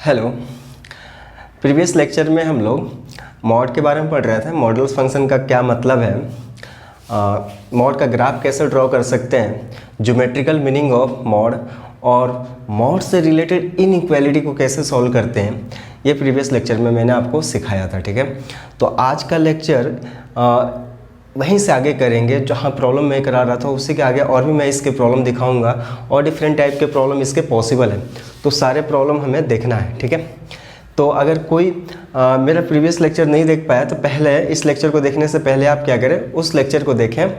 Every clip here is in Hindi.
हेलो। प्रीवियस लेक्चर में हम लोग मॉड के बारे में पढ़ रहे थे। मॉडल्स फंक्शन का क्या मतलब है, मॉड का ग्राफ कैसे ड्रॉ कर सकते हैं, ज्योमेट्रिकल मीनिंग ऑफ मॉड और मॉड से रिलेटेड इनइक्वालिटी को कैसे सॉल्व करते हैं, ये प्रीवियस लेक्चर में मैंने आपको सिखाया था। ठीक है, तो आज का लेक्चर वहीं से आगे करेंगे जहाँ प्रॉब्लम मैं करा रहा था उसी के आगे और भी मैं इसके प्रॉब्लम दिखाऊंगा और डिफरेंट टाइप के प्रॉब्लम इसके पॉसिबल हैं, तो सारे प्रॉब्लम हमें देखना है। ठीक है, तो अगर कोई मेरा प्रीवियस लेक्चर नहीं देख पाया तो पहले इस लेक्चर को देखने से पहले आप क्या करें, उस लेक्चर को देखें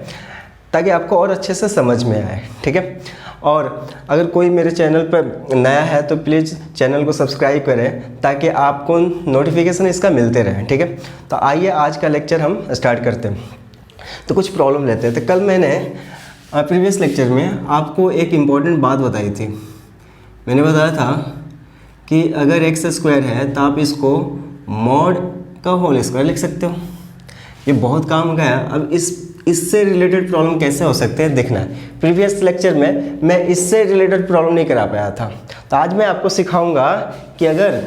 ताकि आपको और अच्छे से समझ में आए। ठीक है, और अगर कोई मेरे चैनल पर नया है तो प्लीज़ चैनल को सब्सक्राइब करें ताकि आपको नोटिफिकेशन इसका मिलते रहे। ठीक है, तो आइए आज का लेक्चर हम स्टार्ट करते हैं। तो कुछ प्रॉब्लम लेते हैं। तो कल मैंने प्रीवियस लेक्चर में आपको एक इम्पॉर्टेंट बात बताई थी। मैंने बताया था कि अगर एक्स स्क्वायर है तो आप इसको मॉड का होल स्क्वायर लिख सकते हो। ये बहुत काम का है। अब इससे रिलेटेड प्रॉब्लम कैसे हो सकते हैं देखना है। प्रीवियस लेक्चर में मैं इससे रिलेटेड प्रॉब्लम नहीं करा पाया था, तो आज मैं आपको सिखाऊंगा कि अगर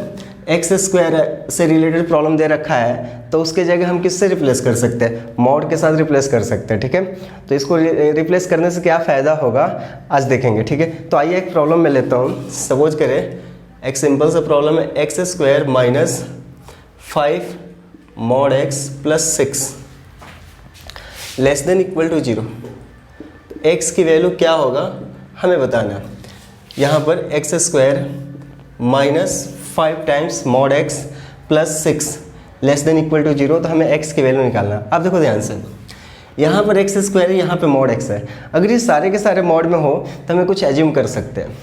एक्स स्क्वायर से रिलेटेड प्रॉब्लम दे रखा है तो उसके जगह हम किससे रिप्लेस कर सकते हैं, मॉड के साथ रिप्लेस कर सकते हैं। ठीक है, तो इसको रिप्लेस करने से क्या फ़ायदा होगा आज देखेंगे। ठीक है, तो आइए एक प्रॉब्लम में लेता हूँ। सपोज करें एक सिंपल सा प्रॉब्लम है, X square minus 5 mod X plus 6 less than equal to 0। X की वैल्यू क्या होगा हमें बताना। यहाँ पर X square minus 5 times mod X plus 6 less than equal to 0, तो हमें एक्स की वैल्यू निकालना। अब देखो ध्यान से, यहाँ पर एक्स स्क्वायर है, यहाँ पे मॉड एक्स है। अगर ये सारे के सारे मॉड में हो तो हमें कुछ एज्यूम कर सकते हैं।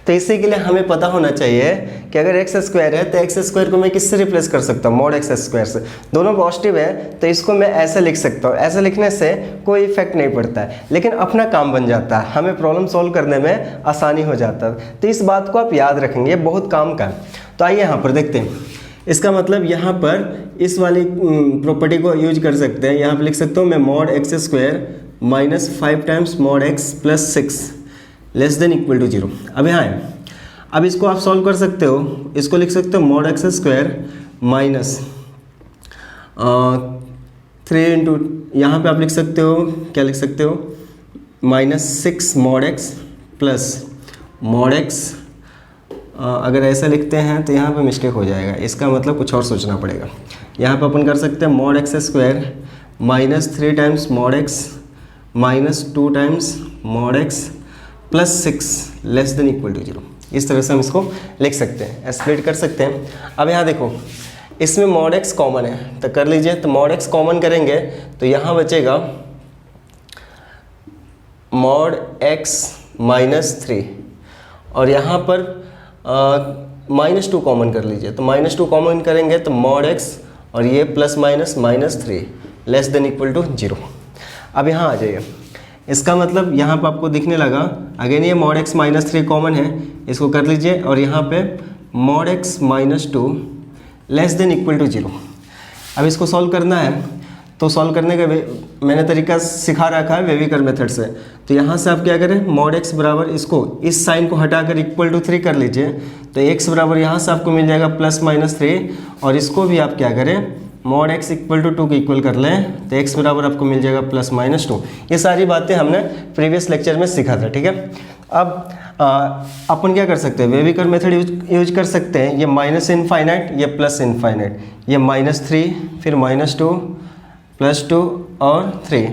तो इसी के लिए हमें पता होना चाहिए कि अगर एक्स स्क्वायर है तो एक्स स्क्वायर को मैं किससे रिप्लेस कर सकता हूँ, मॉड एक्स स्क्वायर से। दोनों पॉजिटिव है तो इसको मैं ऐसे लिख सकता हूँ। ऐसे लिखने से कोई इफेक्ट नहीं पड़ता है, लेकिन अपना काम बन जाता है, हमें प्रॉब्लम सॉल्व करने में आसानी हो जाता है। तो इस बात को आप याद रखेंगे, ये बहुत काम का है। तो आइए यहाँ पर देखते हैं। इसका मतलब यहाँ पर इस वाली प्रॉपर्टी को यूज कर सकते हैं। यहाँ पर लिख सकता हूँ मैं mod X square minus 5 times mod X plus 6 less than equal to 0। अब यहाँ है, अब इसको आप सॉल्व कर सकते हो। इसको लिख सकते हो mod X square minus 3 into, यहाँ पर आप लिख सकते हो, क्या लिख सकते हो, minus 6 mod X plus mod x. अगर ऐसा लिखते हैं तो यहाँ पे मिस्टेक हो जाएगा, इसका मतलब कुछ और सोचना पड़ेगा। यहाँ पे अपन कर सकते हैं mod X square minus 3 times mod X minus 2 times mod X plus 6 less than equal to 0। इस तरह से हम इसको लिख सकते हैं, स्प्लिट कर सकते हैं। अब यहाँ देखो, इसमें मॉड एक्स कॉमन है तो कर लीजिए। तो मॉड एक्स कॉमन करेंगे तो यहाँ बचेगा मॉड एक्स माइनस 3 और यहाँ पर माइनस 2 कॉमन कर लीजिए। तो माइनस 2 कॉमन करेंगे तो मॉड एक्स और ये plus minus minus 3 less than equal to 0। अब यहाँ आ जाइए, इसका मतलब यहाँ पर आपको दिखने लगा, अगेन ये मॉड एक्स माइनस 3 कॉमन है, इसको कर लीजिए और यहाँ पे mod X minus 2 less than equal to 0। अब इसको सॉल्व करना है, तो सॉल्व करने का मैंने तरीका सिखा रखा है वेविकर मेथड से। तो यहाँ से आप क्या करें, मॉड एक्स बराबर इसको इस साइन को हटाकर इक्वल टू 3 कर लीजिए। तो एक्स बराबर यहाँ से आपको मिल जाएगा प्लस माइनस 3 और इसको भी आप क्या करें, मॉड एक्स इक्वल टू 2 को इक्वल कर लें तो एक्स बराबर आपको मिल जाएगा प्लस माइनस 2। ये सारी बातें हमने प्रीवियस लेक्चर में सीखा था। ठीक है, अब अपन क्या कर सकते हैं, वेविकर मेथड यूज कर सकते हैं। ये माइनस इनफाइनाइट, ये प्लस इनफाइनाइट, ये माइनस 3 फिर माइनस 2 प्लस 2 और 3,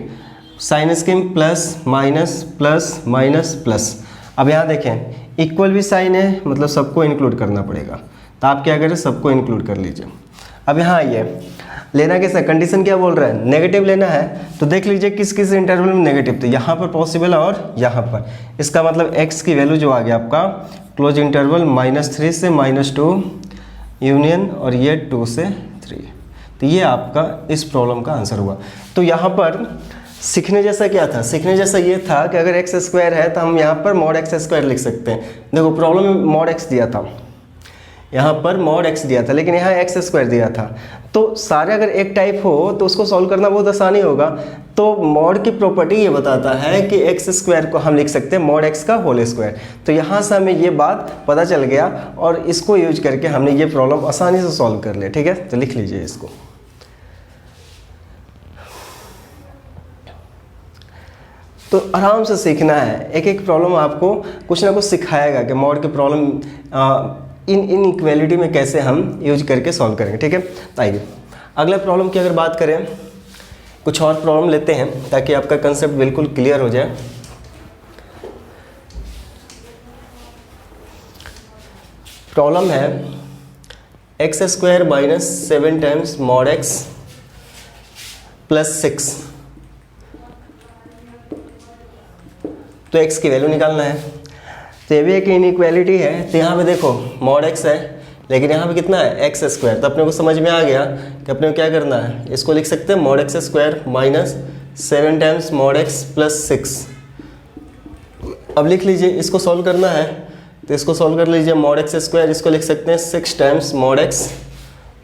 sign scheme plus minus plus minus plus. अब यहाँ देखें इक्वल भी साइन है, मतलब सबको इंक्लूड करना पड़ेगा। तो आप क्या करें, सबको इंक्लूड कर लीजिए। अब यहाँ आइए, लेना कैसा, कंडीशन क्या बोल रहा है, नेगेटिव लेना है। तो देख लीजिए किस किस इंटरवल में नेगेटिव, तो यहाँ पर पॉसिबल है और यहाँ पर। इसका मतलब x की वैल्यू जो आ गया आपका क्लोज इंटरवल -3 से -2 यूनियन और ये 2 से 3। तो ये आपका इस प्रॉब्लम का आंसर हुआ। तो यहाँ पर सीखने जैसा क्या था, सीखने जैसा ये था कि अगर एक्स स्क्वायर है तो हम यहाँ पर मॉड एक्स स्क्वायर लिख सकते हैं। देखो प्रॉब्लम में मॉड एक्स दिया था, यहाँ पर मॉड x दिया था, लेकिन यहाँ x स्क्वायर दिया था। तो सारे अगर एक टाइप हो तो उसको सॉल्व करना बहुत आसानी होगा। तो मॉड की प्रॉपर्टी ये बताता है कि x स्क्वायर को हम लिख सकते हैं मॉड x का होल स्क्वायर। तो यहाँ से हमें ये बात पता चल गया और इसको यूज करके हमने ये प्रॉब्लम आसानी से सॉल्व कर लिया। ठीक है, तो लिख लीजिए इसको। तो आराम से सीखना है, एक एक प्रॉब्लम आपको कुछ ना कुछ सिखाएगा कि मॉड के प्रॉब्लम इन इनइक्वालिटी में कैसे हम यूज करके सॉल्व करेंगे। ठीक है, आइए अगला प्रॉब्लम की अगर बात करें, कुछ और प्रॉब्लम लेते हैं ताकि आपका कंसेप्ट बिल्कुल क्लियर हो जाए। प्रॉब्लम है X square minus 7 times mod X plus 6। तो x की वैल्यू निकालना है। तो ये भी एक इनइक्वालिटी है। तो यहाँ पे देखो मॉड x है, लेकिन यहाँ पे कितना है एक्स स्क्वायर। तो अपने को समझ में आ गया कि अपने को क्या करना है, इसको लिख सकते हैं mod X square minus 7 times mod X plus 6। अब लिख लीजिए, इसको सॉल्व करना है तो इसको सॉल्व कर लीजिए। मॉड एक्स स्क्वायर इसको लिख सकते हैं 6 times mod X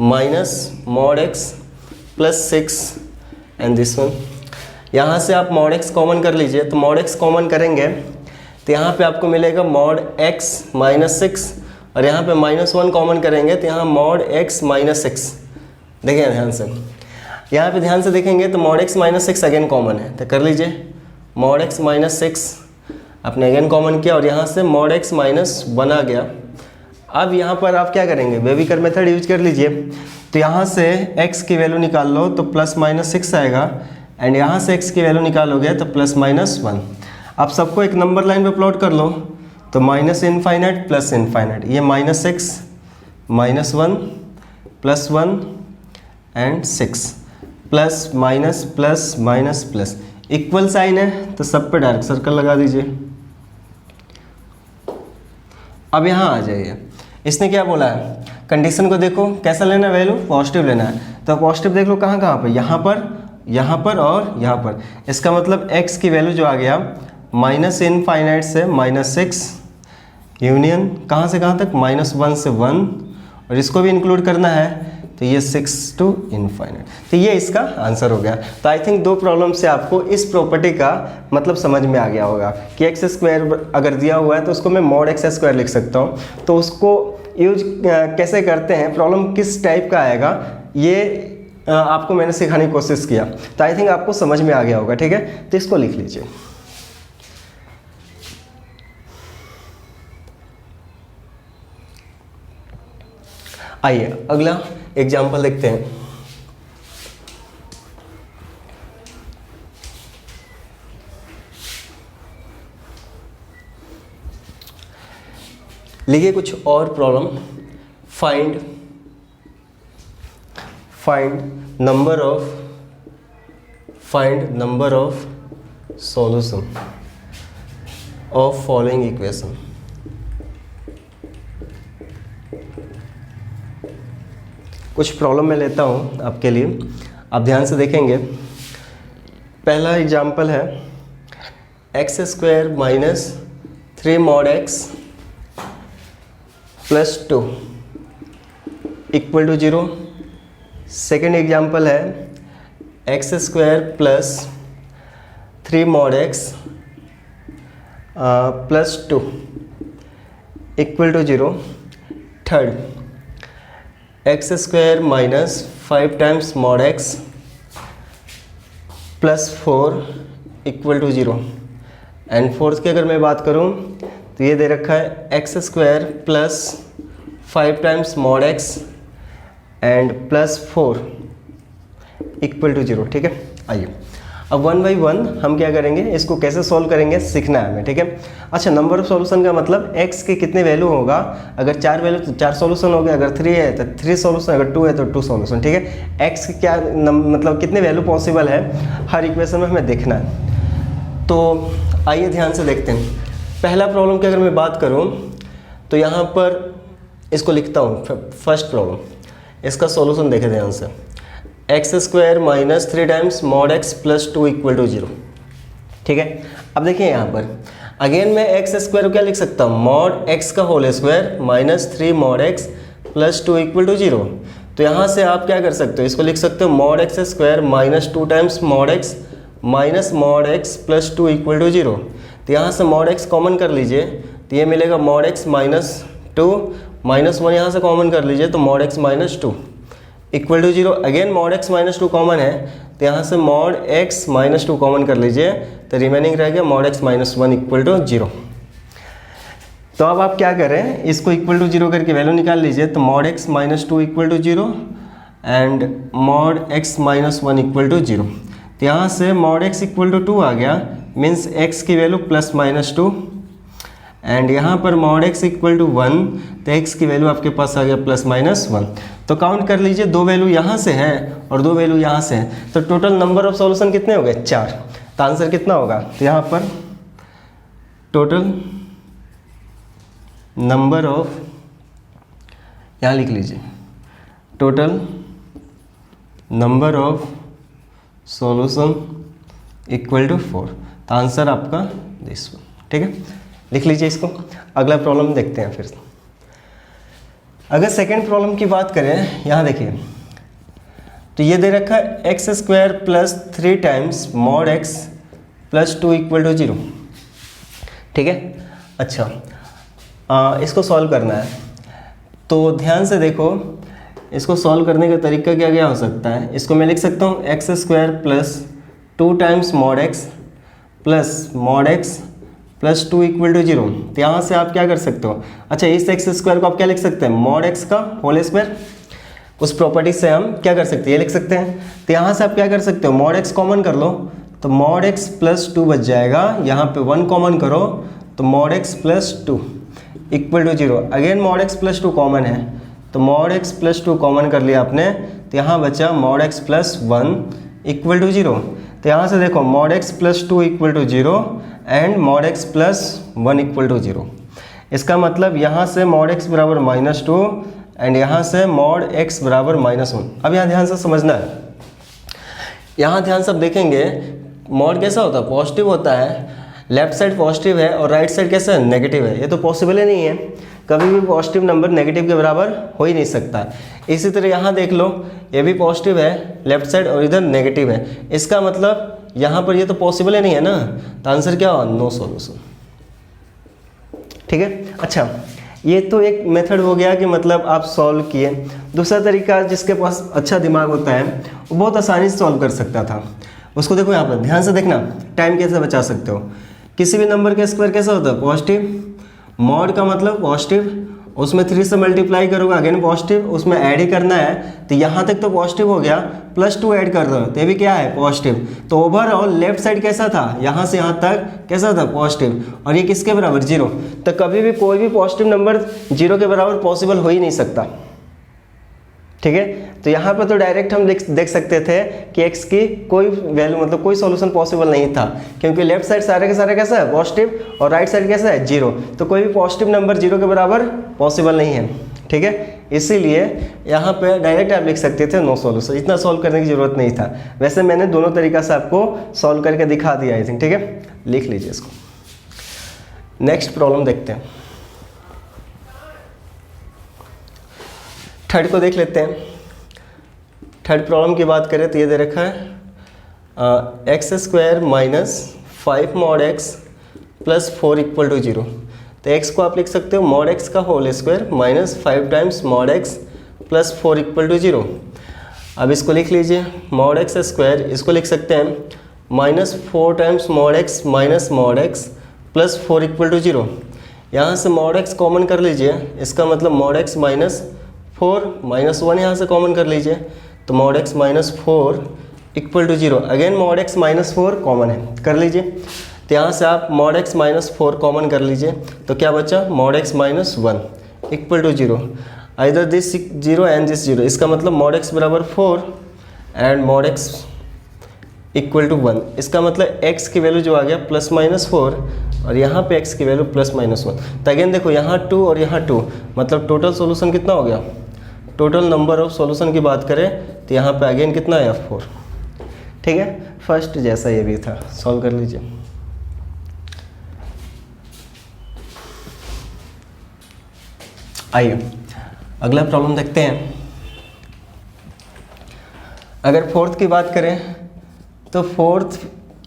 minus mod X plus 6 and this one. यहाँ से आप मॉड एक्स कॉमन कर लीजिए। तो मॉड एक्स कॉमन करेंगे तो यहाँ पे आपको मिलेगा मॉड एक्स माइनस 6 और यहाँ पे -1 कॉमन करेंगे तो यहाँ मॉड एक्स माइनस 6। देखिए ध्यान से, यहाँ पे ध्यान से देखेंगे तो mod X minus 6 again common है। तो कर लीजिए मॉड एक्स माइनस 6 आपने अगेन कॉमन किया और यहाँ से मॉड एक्स माइनस 1 आ गया। अब यहाँ पर आप क्या करेंगे, बेबीकर मेथड यूज कर लीजिए। तो यहाँ से x की वैल्यू निकाल लो तो +-6 आएगा एंड यहाँ से x की वैल्यू निकालोगे तो +-1। आप सबको एक नंबर लाइन पे प्लॉट कर लो तो -∞ प्लस इनफाइनाइट, ये -6 -1 +1 and 6 plus minus plus minus plus equal sign है तो सब पे डायरेक्ट सर्कल लगा दीजिए। अब यहाँ आ जाइए, इसने क्या बोला है, कंडीशन को देखो कैसा लेना है, वैल्यू पॉजिटिव लेना है। तो पॉजिटिव देख लो कहाँ कहाँ पर, यहाँ पर और यहाँ पर। इसका मतलब x की वैल्यू जो आ गया -∞ से -6 यूनियन कहाँ से कहाँ तक, -1 से 1 और इसको भी इंक्लूड करना है तो ये 6 to ∞। तो ये इसका आंसर हो गया। तो आई थिंक 2 प्रॉब्लम से आपको इस प्रॉपर्टी का मतलब समझ में आ गया होगा कि एक्स स्क्वायर अगर दिया हुआ है तो उसको मैं मॉड एक्स स्क्वायर लिख सकता हूँ। तो उसको यूज कैसे करते हैं, प्रॉब्लम किस टाइप का आएगा, ये आपको मैंने सिखाने की कोशिश किया। तो आई थिंक आपको समझ में आ गया होगा। ठीक है, तो इसको लिख लीजिए। आइए अगला एग्जाम्पल देखते हैं। लिखिए कुछ और problem. Find number of solution of following equation. कुछ प्रॉब्लम मैं लेता हूँ आपके लिए, आप ध्यान से देखेंगे। पहला एग्जाम्पल है X square minus 3 mod X plus 2 equal to 0। Second example है X square plus 3 mod X plus 2 equal to 0। Third X square minus 5 times mod X plus 4 equal to 0। And fourth की अगर मैं बात करूं तो ये दे रखा है X square plus 5 times mod X and plus 4 equal to 0। ठीक है, आइए अब 1 बाई 1 हम क्या करेंगे, इसको कैसे सॉल्व करेंगे सीखना है हमें। ठीक है, अच्छा नंबर ऑफ सॉल्यूशन का मतलब x के कितने वैल्यू होगा, अगर 4 वैल्यू तो 4 सॉल्यूशन हो गए, अगर 3 है तो 3 सॉल्यूशन, अगर 2 है तो 2 सॉल्यूशन। ठीक है, x के क्या मतलब कितने वैल्यू पॉसिबल है हर इक्वेशन में हमें देखना है। तो आइए ध्यान से देखते हैं। पहला प्रॉब्लम की अगर मैं बात करूँ तो यहाँ पर इसको लिखता हूँ। फर्स्ट प्रॉब्लम, इसका सॉल्यूशन देखें ध्यान से। X square minus 3 times mod X plus 2 equal to 0। ठीक है, अब देखिए यहाँ पर अगेन मैं एक्स स्क्वायर को क्या लिख सकता हूँ, मॉड एक्स का whole square minus 3 mod X plus 2 equal to 0। तो यहाँ से आप क्या कर सकते हो, इसको लिख सकते हो mod X square minus 2 times mod X minus mod X plus 2 equal to 0। तो यहाँ से मॉड एक्स कॉमन कर लीजिए, तो ये मिलेगा मॉड एक्स माइनस 2 माइनस 1 यहाँ से कॉमन कर लीजिए, तो mod X minus 2 equal to 0। Again mod X minus 2 common है, तो यहाँ से मॉड एक्स माइनस 2 कॉमन कर लीजिए, तो रिमेनिंग रह गया mod X minus 1 equal to 0। तो अब आप क्या करें, इसको इक्वल टू 0 करके वैल्यू निकाल लीजिए, तो mod X minus 2 equal to 0 and mod X minus 1 equal to 0। तो यहाँ से मॉड एक्स इक्वल टू 2 आ गया, मीन्स एक्स की वैल्यू प्लस माइनस 2 एंड यहाँ पर मॉड एक्स इक्वल टू 1, तो एक्स की वैल्यू आपके पास आ गया प्लस माइनस 1। तो काउंट कर लीजिए, 2 वैल्यू यहाँ से है और 2 वैल्यू यहाँ से है, तो टोटल नंबर ऑफ सॉल्यूशन कितने हो गए 4। तो आंसर कितना होगा, तो यहाँ पर टोटल नंबर ऑफ, यहाँ लिख लीजिए total number of solution equal to 4। तो आंसर आपका दिस वन, ठीक है, लिख लीजिए इसको। अगला प्रॉब्लम देखते हैं फिर। अगर सेकेंड प्रॉब्लम की बात करें, यहाँ देखिए, तो ये दे रखा है X square plus 3 times mod X plus 2 equal to 0, ठीक है। अच्छा, इसको सॉल्व करना है, तो ध्यान से देखो, इसको सॉल्व करने का तरीका क्या क्या हो सकता है। इसको मैं लिख सकता हूँ X square plus 2 times mod X plus 2 equal to 0। तो यहाँ से आप क्या कर सकते हो, अच्छा इस एक्स स्क्वायर को आप क्या लिख सकते हैं, मॉड एक्स का होल स्क्वायर, उस प्रॉपर्टी से हम क्या कर सकते हैं, ये लिख सकते हैं। तो यहाँ से आप क्या कर सकते हो, मॉड एक्स कॉमन कर लो, तो मॉड एक्स प्लस 2 बच जाएगा, यहाँ पे 1 कॉमन करो, तो mod X plus 2 equal to 0। Again mod X plus 2 common है, तो मॉड एक्स प्लस 2 कॉमन कर लिया आपने, तो यहाँ बचा mod X plus 1 equal to 0। तो यहाँ से देखो mod X plus 2 equal to 0 and mod X plus 1 equal to 0। इसका मतलब यहाँ से मॉड एक्स बराबर माइनस 2 एंड यहाँ से मॉड एक्स बराबर माइनस 1। अब यहाँ ध्यान से समझना है, यहाँ ध्यान से आप देखेंगे मॉड कैसा होता है, पॉजिटिव होता है, लेफ्ट साइड पॉजिटिव है और राइट साइड कैसा है, नेगेटिव है। ये तो पॉसिबल ही नहीं है, कभी भी पॉजिटिव नंबर नेगेटिव के बराबर हो ही नहीं सकता। इसी तरह यहाँ देख लो, ये भी पॉजिटिव है लेफ्ट साइड और इधर नेगेटिव है, इसका मतलब यहाँ पर ये तो पॉसिबल ही नहीं है ना, तो आंसर क्या होगा, नो सॉल्यूशन, ठीक है। अच्छा, ये तो एक मेथड हो गया कि मतलब आप सॉल्व किए। दूसरा तरीका, जिसके पास अच्छा दिमाग होता है वो बहुत आसानी से सॉल्व कर सकता था, उसको देखो यहाँ पर ध्यान से देखना, टाइम कैसे बचा सकते हो। किसी भी नंबर का स्क्वायर कैसा होता है, पॉजिटिव, मॉड का मतलब पॉजिटिव, उसमें 3 से मल्टीप्लाई करोगे अगेन पॉजिटिव, उसमें ऐड ही करना है, तो यहाँ तक तो पॉजिटिव हो गया, प्लस 2 ऐड कर दो तो ये भी क्या है, पॉजिटिव। तो ओवरऑल लेफ्ट साइड कैसा था, यहाँ से यहाँ तक कैसा था, पॉजिटिव, और ये किसके बराबर, 0। तो कभी भी कोई भी पॉजिटिव नंबर 0 के बराबर पॉसिबल हो ही नहीं सकता, ठीक है। तो यहाँ पर तो डायरेक्ट हम देख सकते थे कि x की कोई वैल्यू मतलब कोई सॉल्यूशन पॉसिबल नहीं था, क्योंकि लेफ्ट साइड सारे के सारे कैसा है, पॉजिटिव, और राइट साइड कैसा है, 0। तो कोई भी पॉजिटिव नंबर 0 के बराबर पॉसिबल नहीं है, ठीक है। इसीलिए यहाँ पे डायरेक्ट आप लिख सकते थे नो सॉल्यूशन, इतना सॉल्व करने की ज़रूरत नहीं था। वैसे मैंने दोनों तरीका से आपको सॉल्व करके दिखा दिया आई थिंक, ठीक है। लिख लीजिए इसको। नेक्स्ट प्रॉब्लम देखते हैं, थर्ड को देख लेते हैं। थर्ड प्रॉब्लम की बात करें तो ये दे रखा है X square minus 5 mod X plus 4 equal to 0। तो x को आप लिख सकते हो मॉड एक्स का whole square minus 5 times mod X plus 4 equal to 0। अब इसको लिख लीजिए मॉड एक्स स्क्वायर, इसको लिख सकते हैं minus 4 times mod X minus mod X plus 4 equal to 0। यहाँ से मॉड एक्स कॉमन कर लीजिए, इसका मतलब मॉड एक्स माइनस 4 माइनस 1 यहाँ से कॉमन कर लीजिए, तो mod X minus 4 equal to 0। Again mod X minus 4 common है, कर लीजिए। तो यहाँ से आप मॉड एक्स माइनस 4 कॉमन कर लीजिए, तो क्या बचा, mod X minus 1 equal to 0। Either this 0 and this 0, इसका मतलब मॉड एक्स बराबर 4 and mod X equal to 1। इसका मतलब x की वैल्यू जो आ गया प्लस माइनस 4 और यहाँ पे x की वैल्यू प्लस माइनस 1। तो अगेन देखो यहाँ 2 और यहाँ 2, मतलब टोटल सॉल्यूशन कितना हो गया, टोटल नंबर ऑफ सॉल्यूशन की बात करें तो यहाँ पे अगेन कितना आया, 4, ठीक है। फर्स्ट जैसा ये भी था, सॉल्व कर लीजिए। आइए अगला प्रॉब्लम देखते हैं। अगर फोर्थ की बात करें तो फोर्थ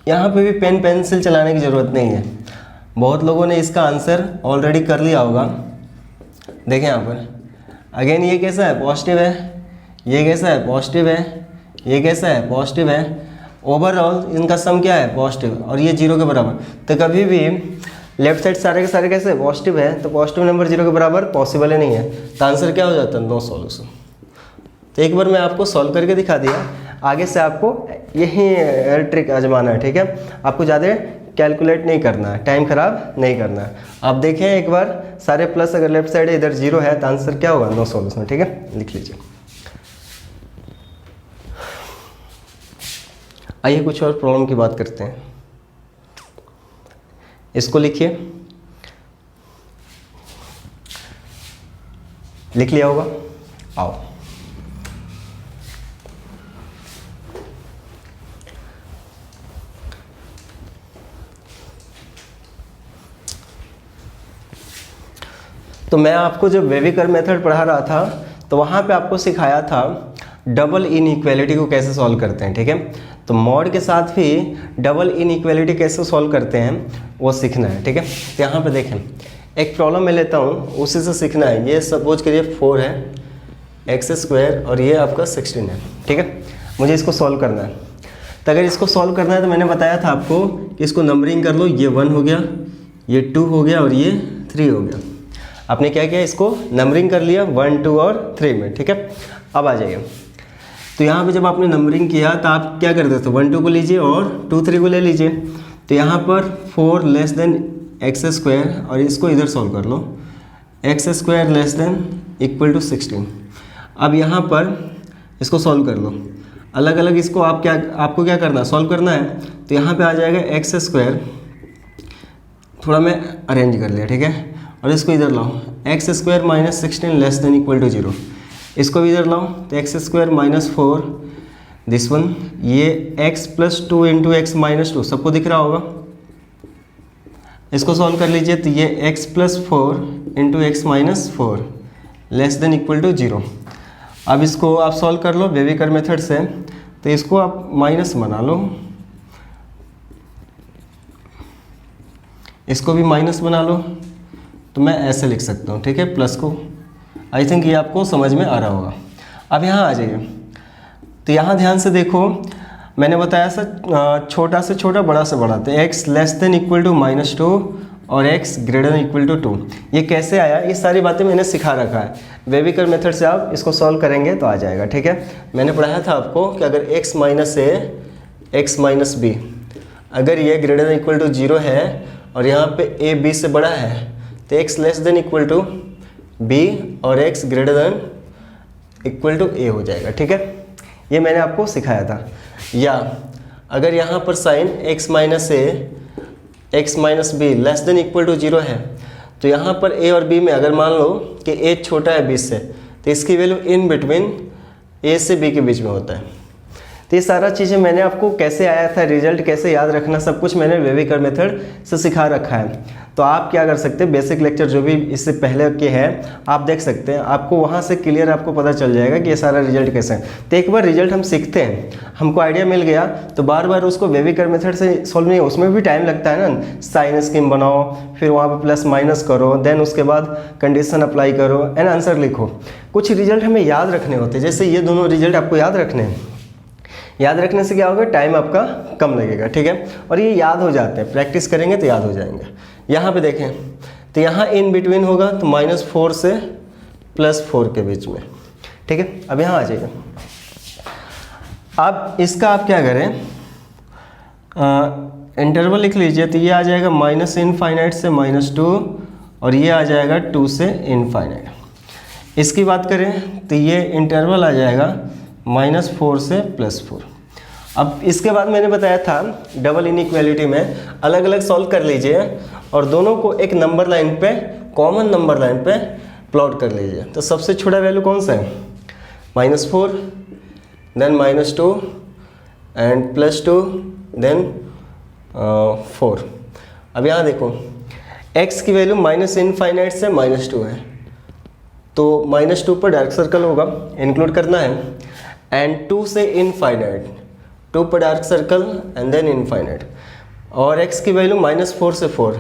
यहाँ पे भी पेन पेंसिल चलाने की ज़रूरत नहीं है, बहुत लोगों ने इसका आंसर ऑलरेडी कर लिया होगा। देखें यहाँ पर अगेन ये कैसा है, पॉजिटिव है, ये कैसा है, पॉजिटिव है, ये कैसा है, पॉजिटिव है। ओवरऑल इनका सम क्या है, पॉजिटिव, और ये 0 के बराबर। तो कभी भी लेफ्ट साइड सारे के सारे कैसे पॉजिटिव है, तो पॉजिटिव नंबर 0 के बराबर पॉसिबल ही नहीं है, तो आंसर क्या हो जाता है, नो सॉल्यूशन। तो एक बार मैं आपको सॉल्व करके दिखा दिया, आगे से आपको यही ट्रिक आजमाना है, ठीक है। आपको ज़्यादा कैलकुलेट नहीं करना है, टाइम ख़राब नहीं करना है। आप देखें एक बार सारे प्लस अगर लेफ्ट साइड इधर 0 है तो आंसर क्या होगा, नो सॉल्यूशन, ठीक है। लिख लीजिए। आइए कुछ और प्रॉब्लम की बात करते हैं। इसको लिखिए, लिख लिया होगा, आओ। तो मैं आपको जब वेविकर मेथड पढ़ा रहा था तो वहाँ पे आपको सिखाया था डबल इनइक्वालिटी को कैसे सॉल्व करते हैं, ठीक है। तो मॉड के साथ भी डबल इनइक्वालिटी कैसे सॉल्व करते हैं वो सीखना है, ठीक है। तो यहाँ पे देखें, एक प्रॉब्लम मैं लेता हूँ, उसी से सीखना है। ये सपोज करिए 4 है, x² और ये आपका 16 है, ठीक है। मुझे इसको सॉल्व करना है। तो अगर इसको सॉल्व करना है तो मैंने बताया था आपको कि इसको नंबरिंग कर लो, ये 1 हो गया, ये 2 हो गया और ये 3 हो गया। आपने क्या किया, इसको नंबरिंग कर लिया 1, 2 और 3 में, ठीक है। अब आ जाइए, तो यहाँ पे जब आपने नंबरिंग किया तो आप क्या करते थे, 1, 2 को लीजिए और 2, 3 को ले लीजिए। तो यहाँ पर 4 लेस देन x² और इसको इधर सॉल्व कर लो, x² less than equal to 16। अब यहाँ पर इसको सॉल्व कर लो अलग अलग, इसको आपको क्या करना है, सॉल्व करना है। तो यहाँ पे आ जाएगा x², थोड़ा मैं अरेंज कर लिया, ठीक है। और इसको इधर लाओ, x² minus 16 less than equal to 0। इसको भी इधर लाओ, तो x² माइनस 4 दिस वन, ये x plus 2 into X minus 2 सबको दिख रहा होगा। इसको सॉल्व कर लीजिए, तो ये x plus 4 into X minus 4 less than equal to 0। अब इसको आप सॉल्व कर लो वेविकर मेथड से, तो इसको आप माइनस बना लो, इसको भी माइनस बना लो। तो मैं ऐसे लिख सकता हूँ, ठीक है, प्लस को। आई थिंक ये आपको समझ में आ रहा होगा। अब यहाँ आ जाइए, तो यहाँ ध्यान से देखो, मैंने बताया सर छोटा से छोटा बड़ा से बड़ा, तो x less than equal to -2 और x greater than equal to 2। ये कैसे आया, ये सारी बातें मैंने सिखा रखा है। वेविकर मेथड से आप इसको सॉल्व करेंगे तो आ जाएगा, ठीक है। मैंने पढ़ाया था आपको कि अगर x minus a x minus b, अगर ये ग्रेटर देन इक्वल टू 0 है और यहाँ पे a b से बड़ा है तो x less than equal to b और x greater than equal to a हो जाएगा, ठीक है। ये मैंने आपको सिखाया था। या अगर यहाँ पर sign x minus a x minus b less than equal to 0 है, तो यहाँ पर a और b में अगर मान लो कि a छोटा है b से, तो इसकी वैल्यू इन बिटवीन a से b के बीच में होता है। तो ये सारा चीज़ें मैंने आपको कैसे आया था, रिजल्ट कैसे याद रखना, सब कुछ मैंने वेविकर मेथड से सिखा रखा है। तो आप क्या कर सकते हैं, बेसिक लेक्चर जो भी इससे पहले के हैं आप देख सकते हैं, आपको वहाँ से क्लियर आपको पता चल जाएगा कि ये सारा रिजल्ट कैसे है। तो एक बार रिजल्ट हम सीखते हैं, हमको आइडिया मिल गया, तो बार बार उसको वेविकर मेथड से सॉल्व नहीं, उसमें भी टाइम लगता है ना। साइन स्कीम बनाओ, फिर वहाँ पर प्लस माइनस करो, देन उसके बाद कंडीशन अप्लाई करो एंड आंसर लिखो। कुछ रिजल्ट हमें याद रखने होते हैं, जैसे ये दोनों रिजल्ट आपको याद रखने हैं। याद रखने से क्या होगा, टाइम आपका कम लगेगा, ठीक है। और ये याद हो जाते हैं, प्रैक्टिस करेंगे तो याद हो जाएंगे। यहाँ पे देखें, तो यहाँ इन बिटवीन होगा तो -4 से +4 के बीच में, ठीक है। अब यहाँ आ जाइए, अब इसका आप क्या करें, इंटरवल लिख लीजिए। तो ये आ जाएगा -∞ से -2 और ये आ जाएगा 2 से इनफाइनाइट। इसकी बात करें तो ये इंटरवल आ जाएगा -4 से +4। अब इसके बाद मैंने बताया था डबल इनइक्वालिटी में अलग अलग सॉल्व कर लीजिए और दोनों को एक नंबर लाइन पे, कॉमन नंबर लाइन पे प्लॉट कर लीजिए। तो सबसे छोटा वैल्यू कौन सा है, -4, देन -2 एंड +2 देन 4। अब यहाँ देखो x की वैल्यू -∞ से -2 है, तो -2 पर डायरेक्ट सर्कल होगा, इंक्लूड करना है। एंड 2 से इनफाइनाइट, 2 पर direct circle and then infinite. और x की वैल्यू -4 से 4,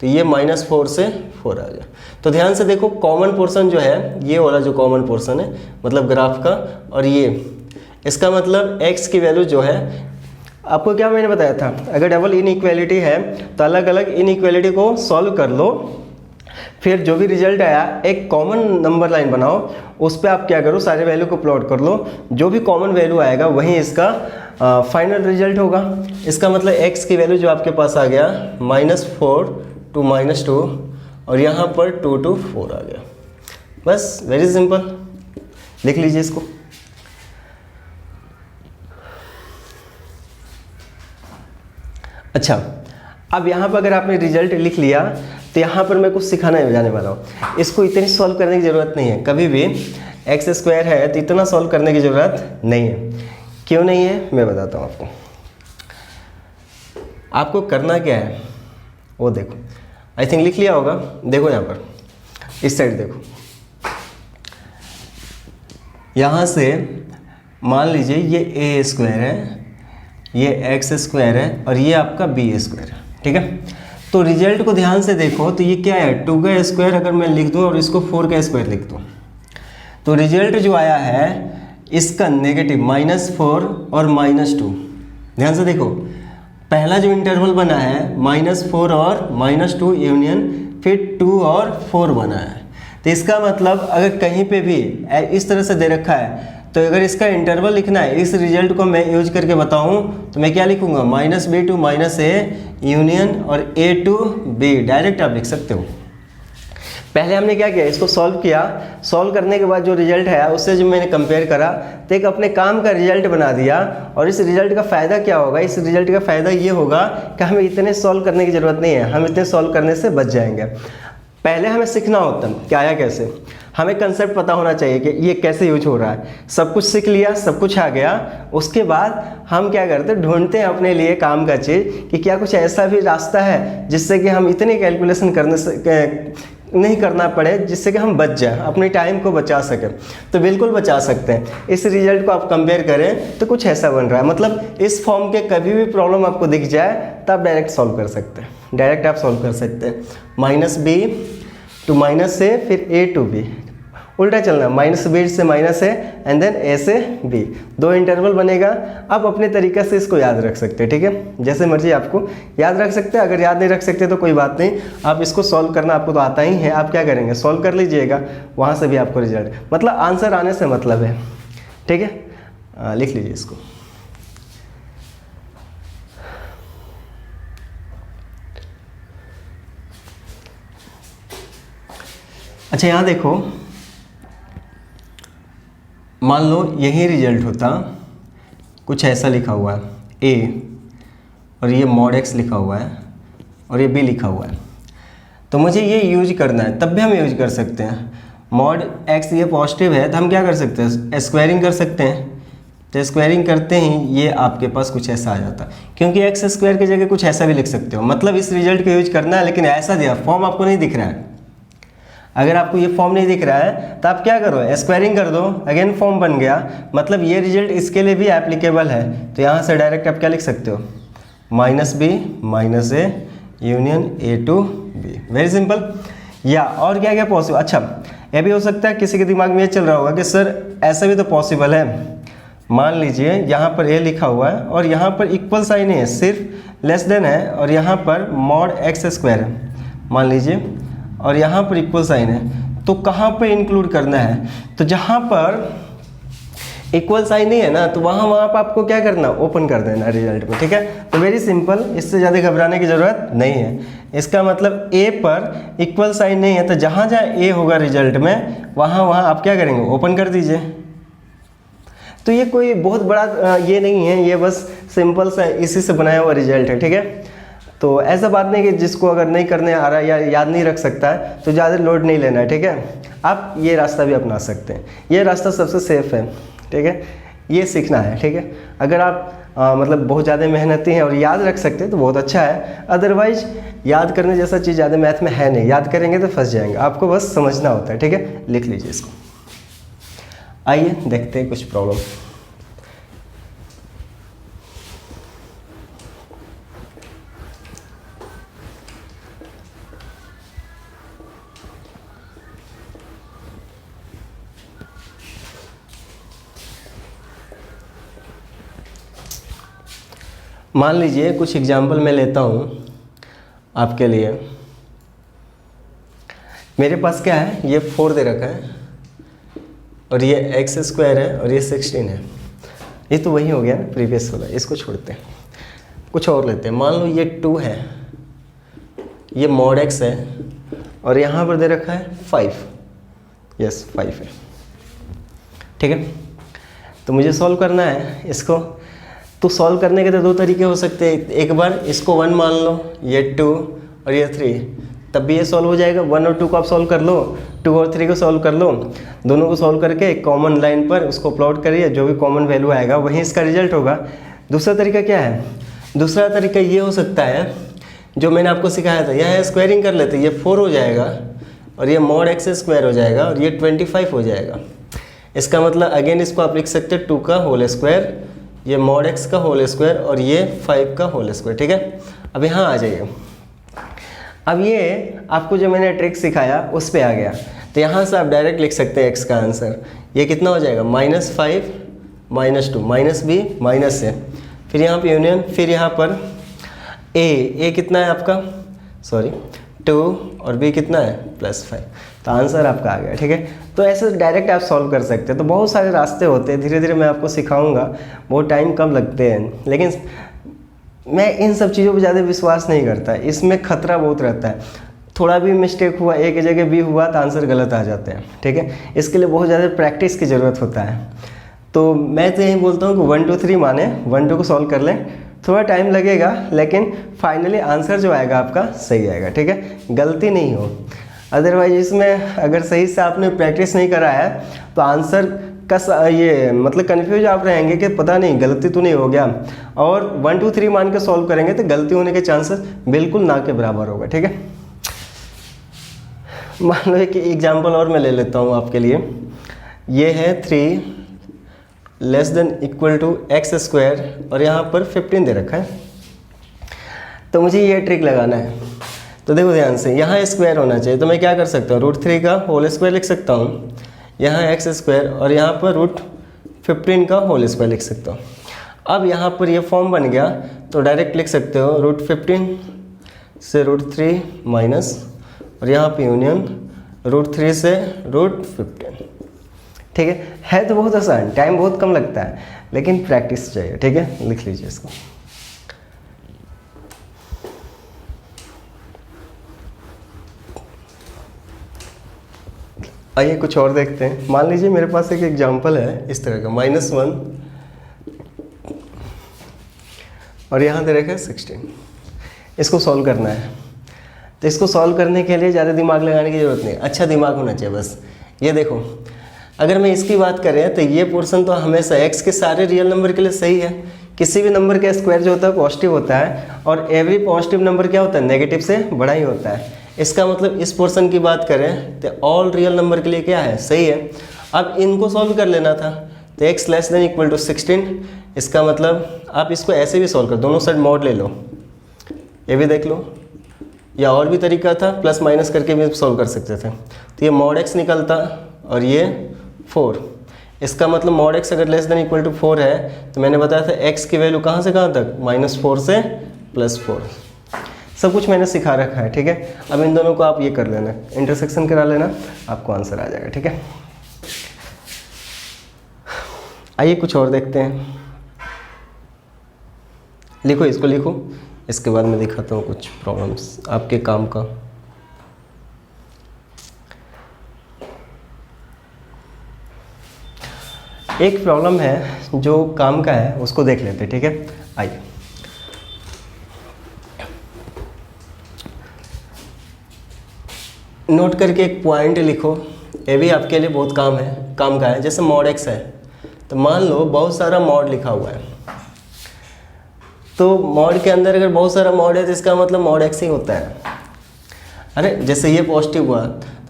तो ये -4 से 4 आ गया। तो ध्यान से देखो, कॉमन पोर्शन जो है ये वाला जो कॉमन पोर्शन है मतलब ग्राफ का, और ये इसका मतलब x की वैल्यू जो है, आपको क्या मैंने बताया था, अगर डबल इनइक्वालिटी है तो अलग अलग इनइक्वालिटी को सॉल्व कर लो, फिर जो भी रिजल्ट आया एक कॉमन नंबर लाइन बनाओ, उस पर आप क्या करो, सारे वैल्यू को प्लॉट कर लो, जो भी कॉमन वैल्यू आएगा वही इसका फाइनल रिजल्ट होगा। इसका मतलब x की वैल्यू जो आपके पास आ गया -4 to -2, और यहाँ पर 2 to 4 आ गया। बस वेरी सिंपल, लिख लीजिए इसको। अच्छा, अब यहाँ पर अगर आपने रिजल्ट लिख लिया तो यहाँ पर मैं कुछ सिखाना जाने वाला हूँ। इसको इतनी सॉल्व करने की ज़रूरत नहीं है, कभी भी x² है तो इतना सॉल्व करने की ज़रूरत नहीं है। क्यों नहीं है मैं बताता हूँ आपको। आपको करना क्या है वो देखो, आई थिंक लिख लिया होगा। देखो यहाँ पर इस साइड देखो, यहाँ से मान लीजिए ये a² है, ये x² है और ये आपका b² है, ठीक है। तो रिजल्ट को ध्यान से देखो, तो ये क्या है, 2 का स्क्वायर अगर मैं लिख दूँ और इसको 4 का स्क्वायर लिख दूँ, तो रिजल्ट जो आया है इसका नेगेटिव -4 और -2। ध्यान से देखो, पहला जो इंटरवल बना है -4 और -2 यूनियन, फिर 2 और 4 बना है। तो इसका मतलब अगर कहीं पे भी इस तरह से दे रखा है, तो अगर इसका इंटरवल लिखना है, इस रिजल्ट को मैं यूज करके बताऊं तो मैं क्या लिखूंगा, -b to -a यूनियन और a to b, डायरेक्ट आप लिख सकते हो। पहले हमने क्या किया, इसको सॉल्व किया, सॉल्व करने के बाद जो रिजल्ट है उससे जो मैंने कंपेयर करा तो एक अपने काम का रिजल्ट बना दिया। और इस रिजल्ट का फ़ायदा क्या होगा, इस रिजल्ट का फ़ायदा ये होगा कि हमें इतने सॉल्व करने की ज़रूरत नहीं है, हम इतने सॉल्व करने से बच जाएंगे। पहले हमें सीखना होता है क्या आया कैसे, हमें कंसेप्ट पता होना चाहिए कि ये कैसे यूज हो रहा है। सब कुछ सीख लिया, सब कुछ आ गया, उसके बाद हम क्या करते हैं, ढूंढते हैं अपने लिए काम का चीज़ कि क्या कुछ ऐसा भी रास्ता है जिससे कि हम इतनी कैलकुलेशन करने से नहीं करना पड़े, जिससे कि हम बच जाएं, अपने टाइम को बचा सकें। तो बिल्कुल बचा सकते हैं। इस रिजल्ट को आप कंपेयर करें तो कुछ ऐसा बन रहा है, मतलब इस फॉर्म के कभी भी प्रॉब्लम आपको दिख जाए तो आप डायरेक्ट सॉल्व कर सकते हैं, डायरेक्ट आप सॉल्व कर सकते हैं। -b to -a फिर a to b, उल्टा चलना, -b से -a एंड देन a से b, 2 इंटरवल बनेगा। आप अपने तरीके से इसको याद रख सकते हैं, ठीक है, जैसे मर्जी आपको याद रख सकते हैं। अगर याद नहीं रख सकते तो कोई बात नहीं, आप इसको सॉल्व करना आपको तो आता ही है, आप क्या करेंगे, सॉल्व कर लीजिएगा, वहाँ से भी आपको रिजल्ट, मतलब आंसर आने से मतलब है, ठीक है। लिख लीजिए इसको। अच्छा, यहाँ देखो, मान लो यही रिजल्ट होता, कुछ ऐसा लिखा हुआ है a और ये mod x लिखा हुआ है और ये b लिखा हुआ है, तो मुझे ये यूज करना है, तब भी हम यूज कर सकते हैं। mod x ये पॉजिटिव है तो हम क्या कर सकते हैं, स्क्वायरिंग कर सकते हैं। तो स्क्वायरिंग करते ही ये आपके पास कुछ ऐसा आ जाता, क्योंकि x² की जगह कुछ ऐसा भी लिख सकते हो। मतलब इस रिजल्ट को यूज करना है, लेकिन ऐसा दिया, फॉर्म आपको नहीं दिख रहा है। अगर आपको ये फॉर्म नहीं दिख रहा है तो आप क्या करो, स्क्वायरिंग कर दो, अगेन फॉर्म बन गया। मतलब ये रिजल्ट इसके लिए भी एप्लीकेबल है। तो यहाँ से डायरेक्ट आप क्या लिख सकते हो, -b -a union a to b, very simple. या और क्या क्या पॉसिबल, अच्छा ये भी हो सकता है किसी के दिमाग में ये चल रहा होगा कि सर ऐसा भी तो पॉसिबल है। मान लीजिए यहाँ पर a लिखा हुआ है और यहाँ पर इक्वल साइन है, सिर्फ लेस देन है, और यहाँ पर mod x² है मान लीजिए, और यहाँ पर इक्वल साइन है। तो कहाँ पर इंक्लूड करना है, तो जहाँ पर इक्वल साइन नहीं है ना, तो वहाँ पर आपको क्या करना, ओपन कर देना रिजल्ट को, ठीक है। तो वेरी सिंपल, इससे ज़्यादा घबराने की ज़रूरत नहीं है। इसका मतलब a पर इक्वल साइन नहीं है, तो जहाँ जहाँ a होगा रिजल्ट में, वहाँ आप क्या करेंगे, ओपन कर दीजिए। तो ये कोई बहुत बड़ा ये नहीं है, ये बस सिंपल सा इसी से बनाया हुआ रिजल्ट है, ठीक है। तो ऐसा बात नहीं कि जिसको अगर नहीं करने आ रहा है या याद नहीं रख सकता है तो ज़्यादा लोड नहीं लेना है, ठीक है। आप ये रास्ता भी अपना सकते हैं, ये रास्ता सबसे सेफ है, ठीक है। ये सीखना है, ठीक है। अगर आप मतलब बहुत ज़्यादा मेहनती हैं और याद रख सकते हैं तो बहुत अच्छा है, अदरवाइज याद करने जैसा चीज़ ज़्यादा मैथ में है नहीं, याद करेंगे तो फंस जाएंगे, आपको बस समझना होता है। ठीक है, लिख लीजिए इसको। आइए देखते हैं कुछ प्रॉब्लम। मान लीजिए कुछ एग्जाम्पल मैं लेता हूँ आपके लिए। मेरे पास क्या है, ये 4 दे रखा है और ये एक्स स्क्वायर है और ये 16 है। ये तो वही हो गया ना प्रीवियस वाला, इसको छोड़ते हैं, कुछ और लेते हैं। मान लो ये 2 है, ये मॉड एक्स है और यहाँ पर दे रखा है 5, यस 5 है। ठीक है, तो मुझे सॉल्व करना है इसको। तो सॉल्व करने के तो 2 तरीके हो सकते हैं, एक बार इसको 1 मान लो, ये 2 और ये 3, तब भी ये सॉल्व हो जाएगा। 1 और 2 को आप सॉल्व कर लो, 2 और 3 को सॉल्व कर लो, दोनों को सॉल्व करके एक कॉमन लाइन पर उसको प्लॉट करिए, जो भी कॉमन वैल्यू आएगा वहीं इसका रिजल्ट होगा। दूसरा तरीका क्या है, दूसरा तरीका ये हो सकता है जो मैंने आपको सिखाया था, यह स्क्वायरिंग कर लेते, ये 4 हो जाएगा और ये मॉड एक्स स्क्वायर हो जाएगा और ये 25 हो जाएगा। इसका मतलब अगेन इसको आप लिख सकते हैं 2 का होल स्क्वायर, ये मॉड एक्स का होल स्क्वायर और ये 5 का होल स्क्वायर। ठीक है, अब यहाँ आ जाइए। अब ये आपको जो मैंने ट्रिक सिखाया उस पे आ गया, तो यहाँ से आप डायरेक्ट लिख सकते हैं एक्स का आंसर। ये कितना हो जाएगा, -5 -2 माइनस बी माइनस ए, फिर यहाँ पे यूनियन, फिर यहाँ पर ए कितना है आपका, सॉरी 2 और बी कितना है +5, तो आंसर आपका आ गया। ठीक है, तो ऐसे डायरेक्ट आप सॉल्व कर सकते हैं। तो बहुत सारे रास्ते होते हैं, धीरे धीरे मैं आपको सिखाऊंगा, बहुत टाइम कम लगते हैं, लेकिन मैं इन सब चीज़ों पर ज़्यादा विश्वास नहीं करता, इसमें खतरा बहुत रहता है। थोड़ा भी मिस्टेक हुआ, ए की जगह बी हुआ तो आंसर गलत आ जाते हैं। ठीक है, इसके लिए बहुत ज़्यादा प्रैक्टिस की ज़रूरत होता है। तो मैं तो यही बोलता हूँ कि 1 2 3 माने, 1 2 को सॉल्व कर लें, थोड़ा टाइम लगेगा लेकिन फाइनली आंसर जो आएगा आपका सही आएगा। ठीक है, गलती नहीं हो। अदरवाइज इसमें अगर सही से आपने प्रैक्टिस नहीं करा है तो आंसर का ये मतलब कन्फ्यूज आप रहेंगे कि पता नहीं गलती तो नहीं हो गया, और 1 2 3 मान के सॉल्व करेंगे तो गलती होने के चांसेस बिल्कुल ना के बराबर होगा। ठीक है, मान लो एक एग्जाम्पल और मैं ले लेता हूँ आपके लिए। ये है 3 < एक्स स्क्वायर और यहाँ पर 15 दे रखा है, तो मुझे ये ट्रिक लगाना है। तो देखो ध्यान से, यहाँ स्क्वायर होना चाहिए, तो मैं क्या कर सकता हूँ, √3 का होल स्क्वायर लिख सकता हूँ, यहाँ एक्स स्क्वायर और यहाँ पर √15 का होल स्क्वायर लिख सकता हूँ। अब यहाँ पर ये फॉर्म बन गया, तो डायरेक्ट लिख सकते हो √15 से √3 माइनस और यहाँ पे यूनियन √3 से √15। ठीक है तो बहुत आसान, टाइम बहुत कम लगता है, लेकिन प्रैक्टिस चाहिए। ठीक है, लिख लीजिए इसको। आइए कुछ और देखते हैं। मान लीजिए मेरे पास एक एग्जांपल है इस तरह का, -1 और यहाँ दे रखा है 16। इसको सॉल्व करना है, तो इसको सॉल्व करने के लिए ज़्यादा दिमाग लगाने की ज़रूरत नहीं, अच्छा दिमाग होना चाहिए बस। ये देखो, अगर मैं इसकी बात करें तो ये पोर्शन तो हमेशा x के सारे रियल नंबर के लिए सही है। किसी भी नंबर का स्क्वायर जो होता है पॉजिटिव होता है, और एवरी पॉजिटिव नंबर क्या होता है, नेगेटिव से बड़ा ही होता है। इसका मतलब इस पोर्शन की बात करें तो ऑल रियल नंबर के लिए क्या है, सही है। अब इनको सॉल्व कर लेना था, तो x < 16, इसका मतलब आप इसको ऐसे भी सॉल्व कर, दोनों साइड मॉड ले लो, ये भी देख लो, या और भी तरीका था, प्लस माइनस करके भी सॉल्व कर सकते थे। तो ये मॉड x निकलता और ये 4, इसका मतलब मॉड x अगर < 4 है, तो मैंने बताया था x की वैल्यू कहाँ से कहाँ तक, -4 से +4। सब कुछ मैंने सिखा रखा है। ठीक है, अब इन दोनों को आप ये कर लेना, इंटरसेक्शन करा लेना, आपको आंसर आ जाएगा। ठीक है, आइए कुछ और देखते हैं। लिखो, इसको लिखो, इसके बाद मैं दिखाता हूँ कुछ प्रॉब्लम्स आपके काम का। एक प्रॉब्लम है जो काम का है, उसको देख लेते हैं। ठीक है, आइए। नोट करके एक पॉइंट लिखो, ये भी आपके लिए बहुत काम का है। जैसे मॉड x है, तो मान लो बहुत सारा मॉड लिखा हुआ है, तो मॉड के अंदर अगर बहुत सारा मॉड है तो इसका मतलब मॉड एक्स ही होता है। अरे जैसे ये पॉजिटिव हुआ,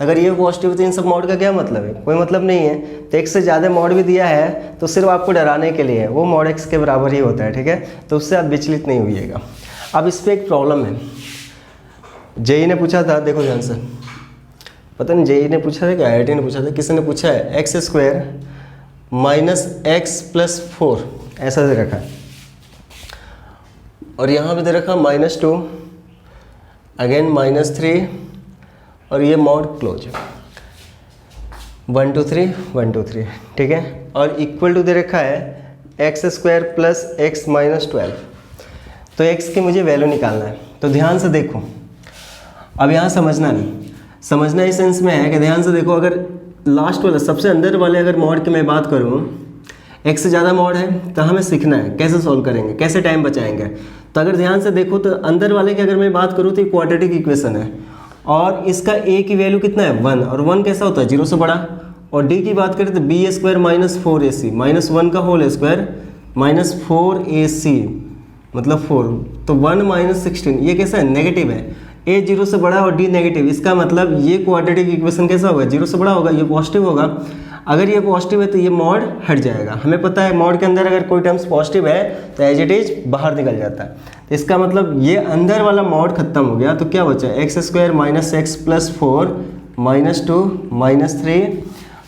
अगर ये पॉजिटिव तो इन सब मॉड का क्या मतलब है? कोई मतलब नहीं है। तो एक से ज़्यादा मॉड भी दिया है तो सिर्फ आपको डराने के लिए है, वो मॉड एक्स के बराबर ही होता है, ठीक है। तो उससे आप विचलित नहीं होइएगा। अब इस पर एक प्रॉब्लम है, जेई ने पूछा था, देखो ध्यान से, पता नहीं जेई ने पूछा था कि IIT ने पूछा था, किसी ने पूछा है X square minus X plus 4 ऐसा दे रखा है, और यहाँ पे दे रखा -2 अगेन -3 और ये मॉड क्लोज 1 2 3 1 2 3, ठीक है। और इक्वल टू दे रखा है X square plus X minus 12। तो एक्स की मुझे वैल्यू निकालना है। तो ध्यान से देखो, अब यहाँ समझना नहीं, समझना इस सेंस में है कि ध्यान से देखो, अगर लास्ट वाला सबसे अंदर वाले अगर मॉड की मैं बात करूँ, एक से ज़्यादा मॉड है तो हमें सीखना है कैसे सॉल्व करेंगे, कैसे टाइम बचाएंगे। तो अगर ध्यान से देखो तो अंदर वाले की अगर मैं बात करूँ तो ये क्वाड्रेटिक इक्वेशन है और इसका a की वैल्यू कितना है 1, और 1 कैसा होता है 0 से बड़ा। और d की बात करें तो b square minus 4ac minus 1 का होल स्क्वायर माइनस 4ac मतलब 4, तो 1 माइनस 16 ये कैसा है नेगेटिव है। a 0 से बड़ा और d नेगेटिव, इसका मतलब ये क्वाड्रेटिक इक्वेशन कैसा होगा 0 से बड़ा होगा, ये पॉजिटिव होगा। अगर ये पॉजिटिव है तो ये मॉड हट जाएगा। हमें पता है मॉड के अंदर अगर कोई टर्म्स पॉजिटिव है तो एज इट इज बाहर निकल जाता है। तो इसका मतलब ये अंदर वाला मॉड खत्म हो गया। तो क्या बचा x square minus X plus 4 -2 -3,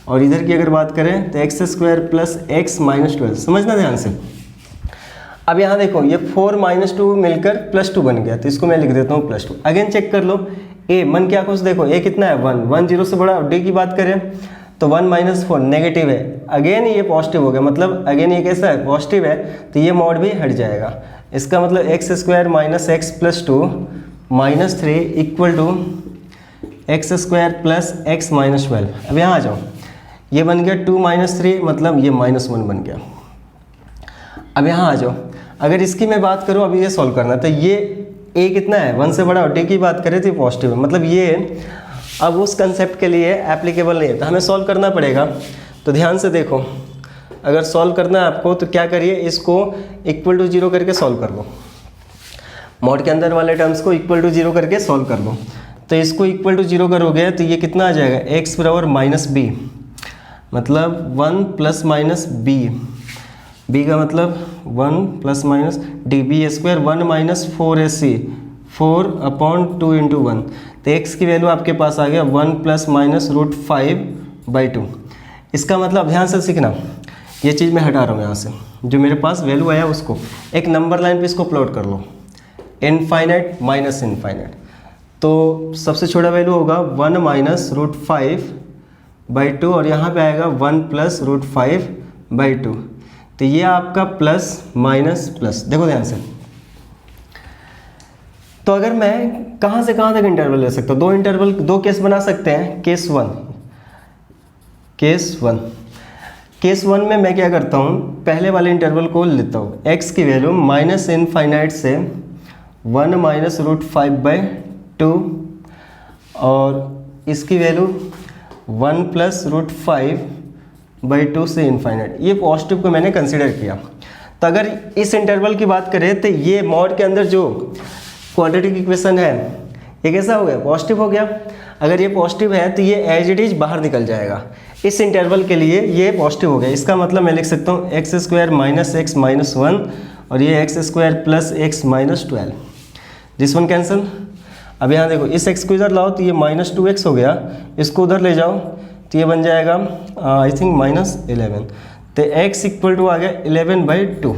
और इधर की अगर बात करें तो x square plus X minus 12। समझना ध्यान से। अब यहाँ देखो ये 4 -2 मिलकर +2 बन गया, तो इसको मैं लिख देता हूँ +2। अगेन चेक कर लो, ए मन क्या कुछ देखो, ए कितना है 1, 1 0 से बड़ा। और डी की बात करें तो 1 माइनस 4 नेगेटिव है, अगेन ये पॉजिटिव हो गया, मतलब अगेन ये कैसा है पॉजिटिव है, तो ये मॉड भी हट जाएगा। इसका मतलब X square minus X plus 2 -3 equal to X square plus X minus 12। अब यहाँ आ जाओ, ये बन गया 2 - 3 मतलब ये -1 बन गया। अब यहाँ आ जाओ, अगर इसकी मैं बात करूँ अभी ये सॉल्व करना, तो ये a कितना है 1 से बड़ा, और d की बात करें तो पॉजिटिव है, मतलब ये अब उस कंसेप्ट के लिए एप्लीकेबल नहीं है, तो हमें सॉल्व करना पड़ेगा। तो ध्यान से देखो, अगर सॉल्व करना है आपको तो क्या करिए, इसको इक्वल टू 0 करके सॉल्व कर लो। मॉड के अंदर वाले टर्म्स को इक्वल टू 0 करके सॉल्व कर लो। तो इसको इक्वल टू 0 करोगे तो ये कितना आ जाएगा x बराबर -b, मतलब 1 + -b, b का मतलब 1 + -d, b स्क्वायर 1 - 4ac 4/2 × 1। तो x की वैल्यू आपके पास आ गया 1 ± √5/2। इसका मतलब ध्यान से सीखना, ये चीज़ मैं हटा रहा हूँ यहाँ से, जो मेरे पास वैल्यू आया उसको एक नंबर लाइन पे इसको प्लॉट कर लो, इनफाइनाइट माइनस इनफाइनाइट। तो सबसे छोटा वैल्यू होगा 1 - √5/2 और यहाँ पे आएगा 1 + √5/2। तो ये आपका प्लस माइनस प्लस, देखो ध्यान से। तो अगर मैं कहाँ से कहाँ तक इंटरवल ले सकता हूँ, दो केस बना सकते हैं। केस वन में मैं क्या करता हूँ, पहले वाले इंटरवल को लेता हूँ, x की वैल्यू -इनफाइनाइट से 1 - √5/2 और इसकी वैल्यू 1 + √5/2 से इनफाइनाइट। ये पॉजिटिव को मैंने कंसिडर किया। तो अगर इस इंटरवल की बात करें तो ये मॉड के अंदर जो क्वाड्रेटिक इक्वेशन है ये कैसा हो गया पॉजिटिव हो गया। अगर ये पॉजिटिव है तो ये एज इट इज बाहर निकल जाएगा। इस इंटरवल के लिए ये पॉजिटिव हो गया। इसका मतलब मैं लिख सकता हूँ X square minus x minus 1 और ये x square plus X minus 12, this one cancel. अब यहाँ देखो इस एक्स को इधर लाओ तो ये -2x हो गया, इसको उधर ले जाओ तो ये बन जाएगा आई थिंक -11। तो x इक्वल टू आ गया 11/2।